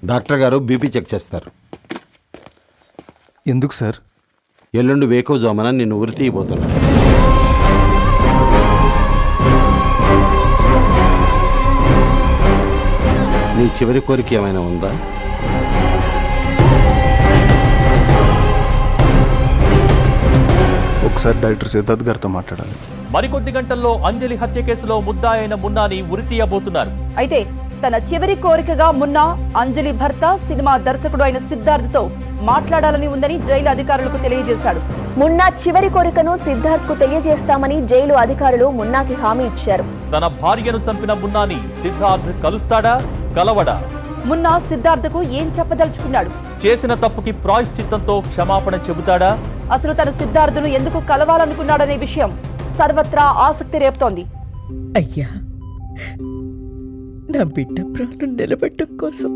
Doctor గారు BP check చేస్తారు. ఎందుకు సార్? ఎల్లుండి వేకోజామున నిన్ను ఉరి తీయబోతున్నారు. నీ చివరి కోరిక ఏమైనా ఉందా? ఒకసారి డైరెక్టర్ సిద్ధార్థ్ గారితో మాట్లాడాలి. మరికొద్ది గంటల్లో అంజలి హత్య కేసులో ముద్దాయైన మున్నాని ఉరి తీయబోతున్నారు. అయితే తన చివరి కోరికగా మున్నా అంజలి భర్త సినిమా దర్శకుడు అయిన సిద్ధార్థ్తో మాట్లాడాలని ఉందని జైలు అధికారులకు తెలియజేశాడు. మున్నా చివరి కోరికను సిద్ధార్థ్ కు తెలియజేస్తామని జైలు అధికారులు మున్నాకి హామీ ఇచ్చారు. తన భార్యను చంపిన మున్నాని సిద్ధార్థ్ కలుస్తాడా, కలవడా? మున్నా సిద్ధార్థ్కు ఏం చెప్పదలుచుకున్నాడు? చేసిన తప్పుకి ప్రాయశ్చిత్తంతో క్షమాపణ చెబుతాడా? అసలు తన సిద్ధార్థును ఎందుకు కలవాలనుకున్నాడనే విషయం సర్వత్రా ఆసక్తి రేపుతోంది. అయ్యా, నా బిడ్డ ప్రాణం నిలబెట్టడం కోసం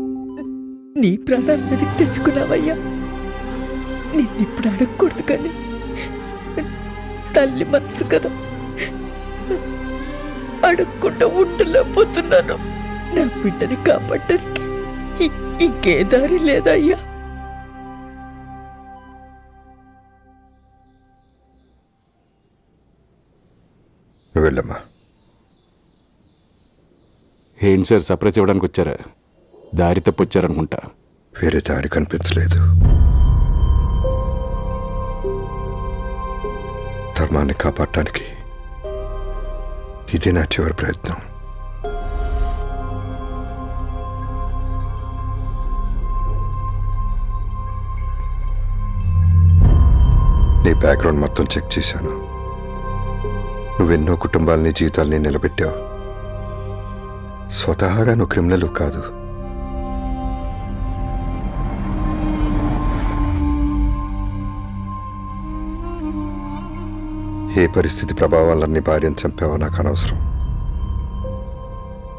నీ ప్రాణాన్ని వెతికి తెచ్చుకున్నావయ్యా. నిన్నిప్పుడు అడగకూడదు, కానీ తల్లి మనసు కదా, అడగకుండా ఉండలేకపోతున్నాను. నా బిడ్డని కాపాడడానికి ఇంకే దారి లేదయ్యా. వెళ్ళమ్మా. ఏంటి సార్, సర్ప్రైజ్ ఇవ్వడానికి వచ్చారా? దారి తప్పొచ్చారనుకుంటా. వేరే దారి కనిపించలేదు. ధర్మాన్ని కాపాడటానికి ఇది నా చివరి ప్రయత్నం. నీ బ్యాక్గ్రౌండ్ మొత్తం చెక్ చేశాను. నువ్వెన్నో కుటుంబాలని, జీవితాలని నిలబెట్టావు. స్వతహాగా నువ్వు క్రిమినల్ కాదు. ఏ పరిస్థితి ప్రభావం వల్ల నీ భార్యను చంపావో నాకు అనవసరం.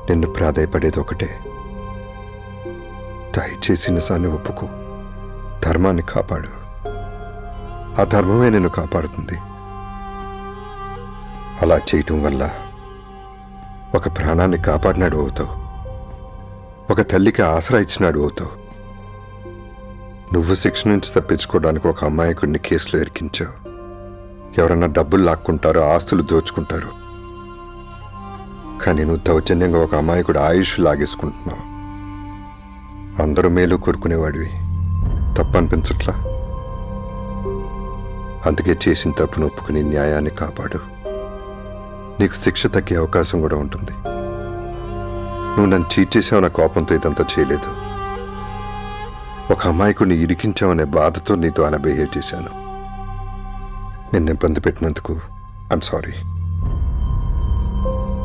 నిన్ను ప్రాధాయపడేది ఒకటే, దయచేసి నిజాన్ని ఒప్పుకో. ధర్మాన్ని కాపాడు. ఆ ధర్మమే నిన్ను కాపాడుతుంది. అలా చేయటం వల్ల ఒక ప్రాణాన్ని కాపాడినాడు అవుతావు. ఒక తల్లికి ఆసరా ఇచ్చినాడు అవుతావు. నువ్వు శిక్ష నుంచి తప్పించుకోవడానికి ఒక అమాయకుడిని కేసులో ఇరికించావు. ఎవరన్నా డబ్బులు లాక్కుంటారో, ఆస్తులు దోచుకుంటారు. కానీ నువ్వు దౌర్జన్యంగా ఒక అమాయకుడు ఆయుష్ లాగేసుకుంటున్నావు. అందరూ మేలు కోరుకునేవాడివి. తప్పనిపించట్లా? అందుకే చేసిన తప్పును ఒప్పుకుని న్యాయాన్ని కాపాడు. నీకు శిక్ష తగ్గే అవకాశం కూడా ఉంటుంది. నువ్వు నన్ను చీట్ చేసావు, నా కోపంతో ఇదంతా చేయలేదు. ఒక అమాయకుడిని ఇరికించావనే బాధతో నీతో అలా బిహేవ్ చేశాను. నిన్ను ఇబ్బంది పెట్టినందుకు ఐఎమ్ సారీ.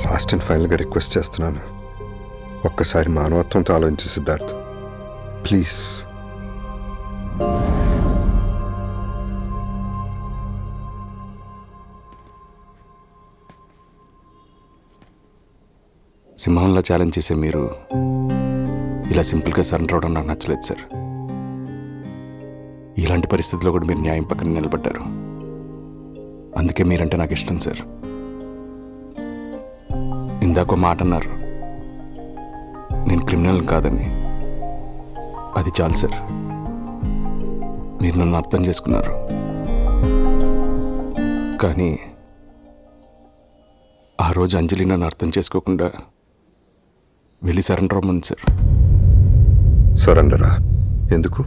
లాస్ట్ అండ్ ఫైనల్గా రిక్వెస్ట్ చేస్తున్నాను, ఒక్కసారి మానవత్వంతో ఆలోచించు సిద్ధార్థ్, ప్లీజ్. సింహంలా ఛాలెంజ్ చేసే మీరు ఇలా సింపుల్గా సరెండర్ అవడం నాకు నచ్చలేదు సార్. ఇలాంటి పరిస్థితుల్లో కూడా మీరు న్యాయం పక్కన నిలబడ్డారు. అందుకే మీరంటే నాకు ఇష్టం సార్. ఇందాక మాట అన్నారు, నేను క్రిమినల్ కాదని. అది చాలు సార్. మీరు నన్ను అర్థం చేసుకున్నారు. కానీ ఆ రోజు అంజలి నన్ను అర్థం చేసుకోకుండా వెళ్ళి సరెండర్ అవ్వమంది సార్. సరెండరా? ఎందుకు?